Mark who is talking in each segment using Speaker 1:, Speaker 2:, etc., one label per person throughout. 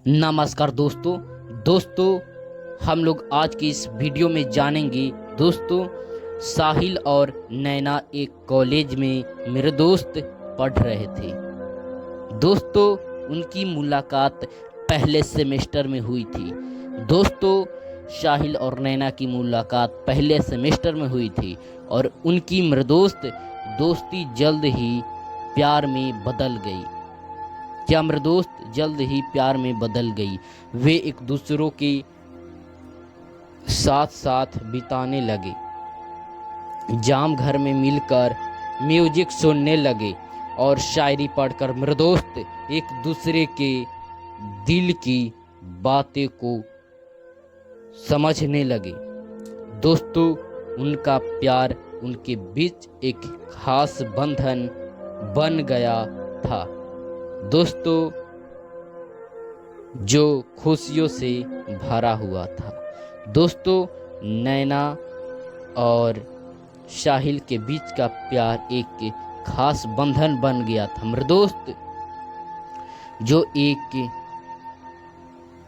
Speaker 1: नमस्कार दोस्तों हम लोग आज की इस वीडियो में जानेंगे दोस्तों। साहिल और नैना एक कॉलेज में मेरे दोस्त पढ़ रहे थे दोस्तों। उनकी मुलाकात पहले सेमेस्टर में हुई थी दोस्तों। साहिल और नैना की मुलाकात पहले सेमेस्टर में हुई थी और उनकी मेरे दोस्ती जल्द ही प्यार में बदल गई। क्या मेरे दोस्त जल्द ही प्यार में बदल गई। वे एक दूसरों के साथ बिताने लगे, जाम घर में मिलकर म्यूजिक सुनने लगे और शायरी पढ़कर मेरे दोस्त एक दूसरे के दिल की बातें को समझने लगे दोस्तों। उनका प्यार उनके बीच एक खास बंधन बन गया था दोस्तों, जो खुशियों से भरा हुआ था दोस्तों। नैना और साहिल के बीच का प्यार एक खास बंधन बन गया था मेरे दोस्त, जो एक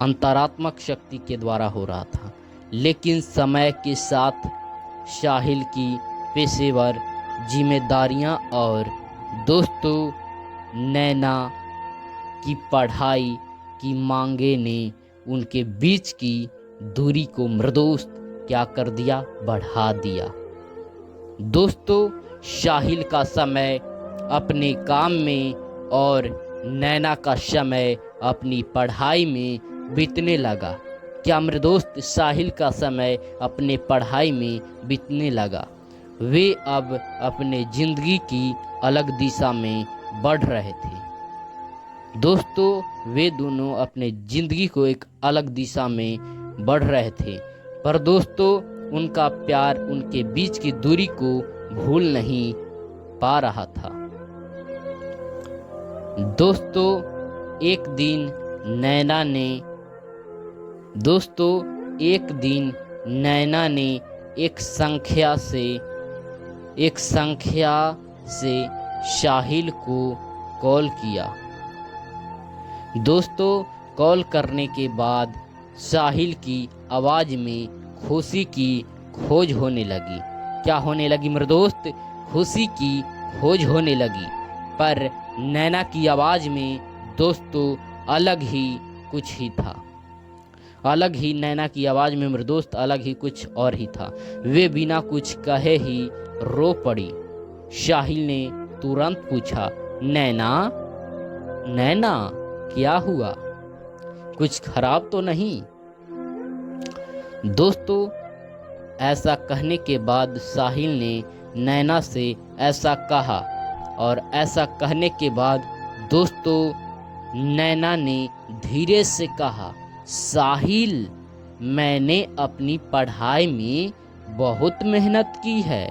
Speaker 1: अंतरात्मक शक्ति के द्वारा हो रहा था। लेकिन समय के साथ साहिल की पेशेवर जिम्मेदारियां और दोस्तों नैना की पढ़ाई की मांगे ने उनके बीच की दूरी को मेरे दोस्त क्या कर दिया, बढ़ा दिया दोस्तों। साहिल का समय अपने काम में और नैना का समय अपनी पढ़ाई में बीतने लगा। क्या मेरे दोस्त साहिल का समय अपने पढ़ाई में बीतने लगा। वे अब अपने जिंदगी की अलग दिशा में बढ़ रहे थे दोस्तों। वे दोनों अपने जिंदगी को एक अलग दिशा में बढ़ रहे थे, पर दोस्तों उनका प्यार उनके बीच की दूरी को भूल नहीं पा रहा था दोस्तों। एक दिन नैना ने एक संख्या से साहिल को कॉल किया दोस्तों। कॉल करने के बाद साहिल की आवाज़ में खुशी की खोज होने लगी। क्या होने लगी मेरे दोस्त, खुशी की खोज होने लगी। पर नैना की आवाज़ में दोस्तों अलग ही कुछ ही था, अलग ही नैना की आवाज़ में मेरे दोस्त अलग ही कुछ और ही था। वे बिना कुछ कहे ही रो पड़ी। साहिल ने तुरंत पूछा, नैना क्या हुआ, कुछ खराब तो नहीं दोस्तों। ऐसा कहने के बाद साहिल ने नैना से ऐसा कहा और ऐसा कहने के बाद दोस्तों नैना ने धीरे से कहा, साहिल मैंने अपनी पढ़ाई में बहुत मेहनत की है,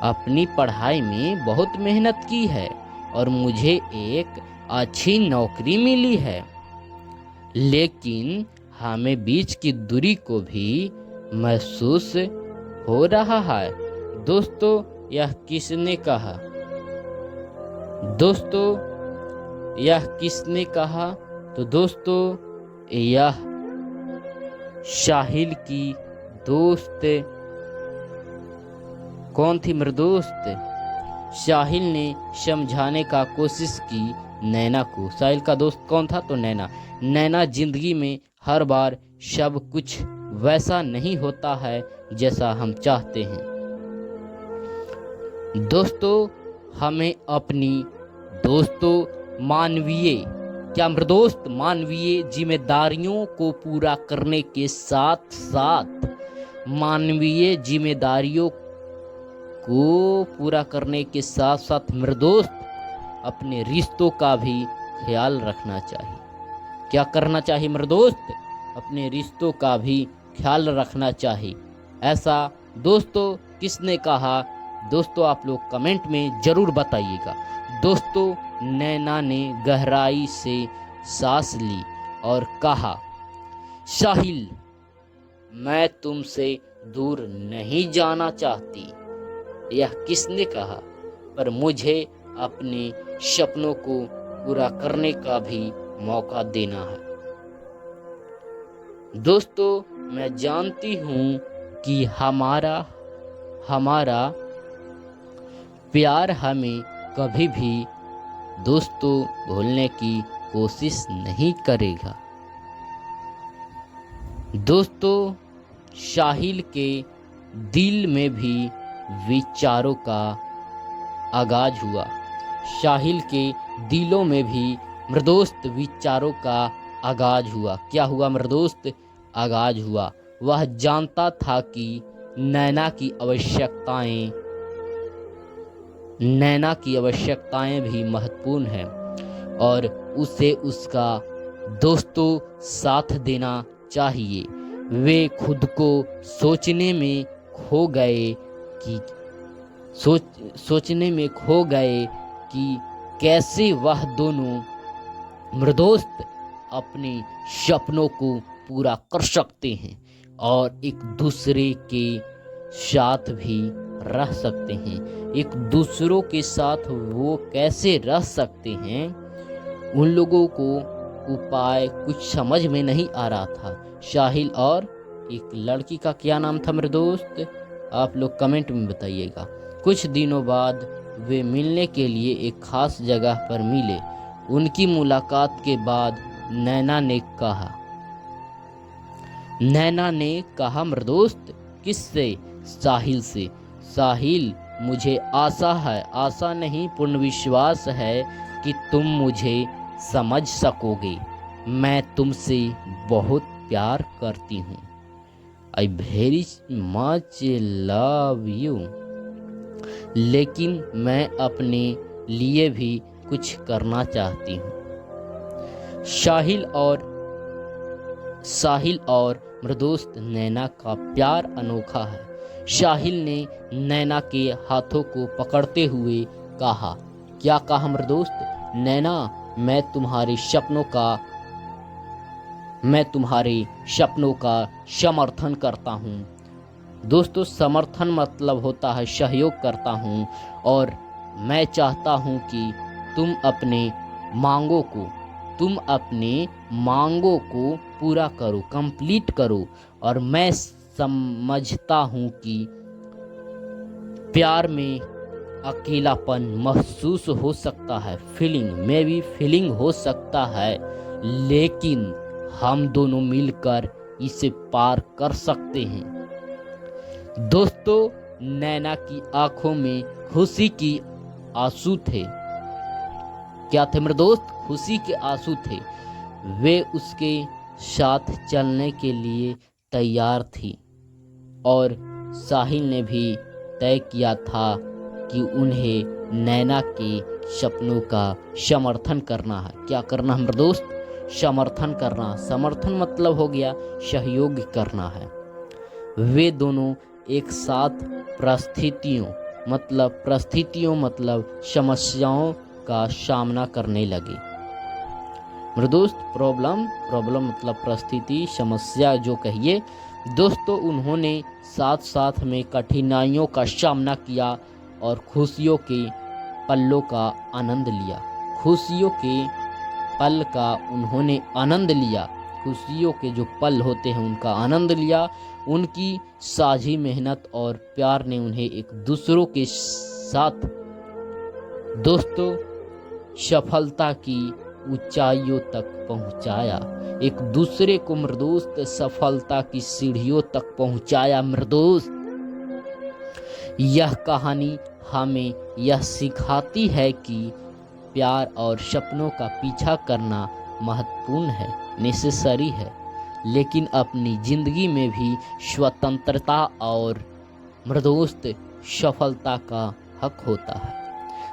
Speaker 1: अपनी पढ़ाई में बहुत मेहनत की है और मुझे एक अच्छी नौकरी मिली है। लेकिन हमें बीच की दूरी को भी महसूस हो रहा है दोस्तों। यह किसने कहा दोस्तों, यह किसने कहा तो दोस्तों यह साहिल की दोस्त कौन थी मेरे दोस्त। साहिल ने समझाने का कोशिश की नैना को। साहिल का दोस्त कौन था तो नैना जिंदगी में हर बार सब कुछ वैसा नहीं होता है जैसा हम चाहते हैं दोस्तों। हमें अपनी मानवीय जिम्मेदारियों को पूरा करने के साथ साथ मेरे दोस्त अपने रिश्तों का भी ख्याल रखना चाहिए। क्या करना चाहिए मेरे दोस्त, अपने रिश्तों का भी ख्याल रखना चाहिए। ऐसा दोस्तों किसने कहा दोस्तों, आप लोग कमेंट में जरूर बताइएगा दोस्तों। नैना ने गहराई से सांस ली और कहा, साहिल मैं तुमसे दूर नहीं जाना चाहती। यह किसने कहा, पर मुझे अपने सपनों को पूरा करने का भी मौका देना है। दोस्तों, मैं जानती हूँ कि हमारा प्यार हमें कभी भी दोस्तों भूलने की कोशिश नहीं करेगा। दोस्तों, साहिल के दिल में भी विचारों का आगाज हुआ। साहिल के दिलों में भी मृदोस्त विचारों का आगाज हुआ। क्या हुआ मृदोस्त? आगाज हुआ। वह जानता था कि नैना की आवश्यकताएं भी महत्वपूर्ण हैं और उसे उसका दोस्तों साथ देना चाहिए। वे खुद को सोचने में खो गए कि कैसे वह दोनों मृदोस्त अपने सपनों को पूरा कर सकते हैं और एक दूसरे के साथ भी रह सकते हैं। एक दूसरों के साथ वो कैसे रह सकते हैं, उन लोगों को उपाय कुछ समझ में नहीं आ रहा था। साहिल और एक लड़की का क्या नाम था मेरे दोस्त? आप लोग कमेंट में बताइएगा। कुछ दिनों बाद वे मिलने के लिए एक खास जगह पर मिले। उनकी मुलाकात के बाद नैना ने कहा मृदोस्त, किससे? साहिल से। साहिल, मुझे आशा नहीं पूर्ण विश्वास है कि तुम मुझे समझ सकोगे। मैं तुमसे बहुत प्यार करती हूँ। I very much love you. लेकिन मैं अपने लिए भी कुछ करना चाहती हूँ। साहिल और मृदोस्त नैना का प्यार अनोखा है। साहिल ने नैना के हाथों को पकड़ते हुए कहा। क्या कहा मृदोस्त? नैना, मैं तुम्हारे सपनों का समर्थन करता हूँ। दोस्तों, समर्थन मतलब होता है सहयोग करता हूँ और मैं चाहता हूँ कि तुम अपने मांगों को पूरा करो, कंप्लीट करो। और मैं समझता हूँ कि प्यार में अकेलापन महसूस हो सकता है, फीलिंग हो सकता है, लेकिन हम दोनों मिलकर इसे पार कर सकते हैं। दोस्तों, नैना की आंखों में खुशी की आंसू थे। क्या थे मेरे दोस्त? खुशी के आंसू थे। वे उसके साथ चलने के लिए तैयार थी और साहिल ने भी तय किया था कि उन्हें नैना के सपनों का समर्थन करना है। क्या करना है मेरे दोस्त? समर्थन करना। समर्थन मतलब हो गया सहयोग करना है। वे दोनों एक साथ परिस्थितियों मतलब समस्याओं का सामना करने लगे। मेरे दोस्त, प्रॉब्लम मतलब परिस्थिति, समस्या जो कहिए। दोस्तों, उन्होंने साथ में कठिनाइयों का सामना किया और खुशियों के पलों का आनंद लिया। खुशियों के पल का उन्होंने आनंद लिया। खुशियों के जो पल होते हैं उनका आनंद लिया। उनकी साझी मेहनत और प्यार ने उन्हें एक दूसरों के साथ दोस्तों सफलता की ऊंचाइयों तक पहुंचाया। एक दूसरे को मृदोस्त सफलता की सीढ़ियों तक पहुंचाया। मृदोस्त, यह कहानी हमें यह सिखाती है कि प्यार और सपनों का पीछा करना महत्वपूर्ण है, नेसेसरी है, लेकिन अपनी जिंदगी में भी स्वतंत्रता और मृदोस्त सफलता का हक होता है।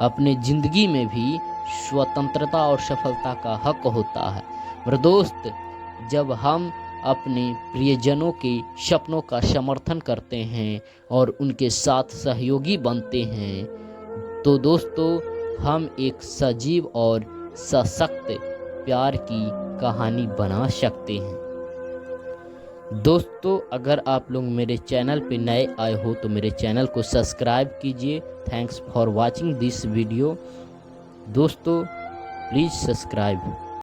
Speaker 1: अपने जिंदगी में भी स्वतंत्रता और सफलता का हक होता है। मृदोस्त, जब हम अपने प्रियजनों के सपनों का समर्थन करते हैं और उनके साथ सहयोगी बनते हैं, तो दोस्तों हम एक सजीव और सशक्त प्यार की कहानी बना सकते हैं। दोस्तों, अगर आप लोग मेरे चैनल पे नए आए हो तो मेरे चैनल को सब्सक्राइब कीजिए। Thanks for watching this video. दोस्तों, प्लीज़ सब्सक्राइब।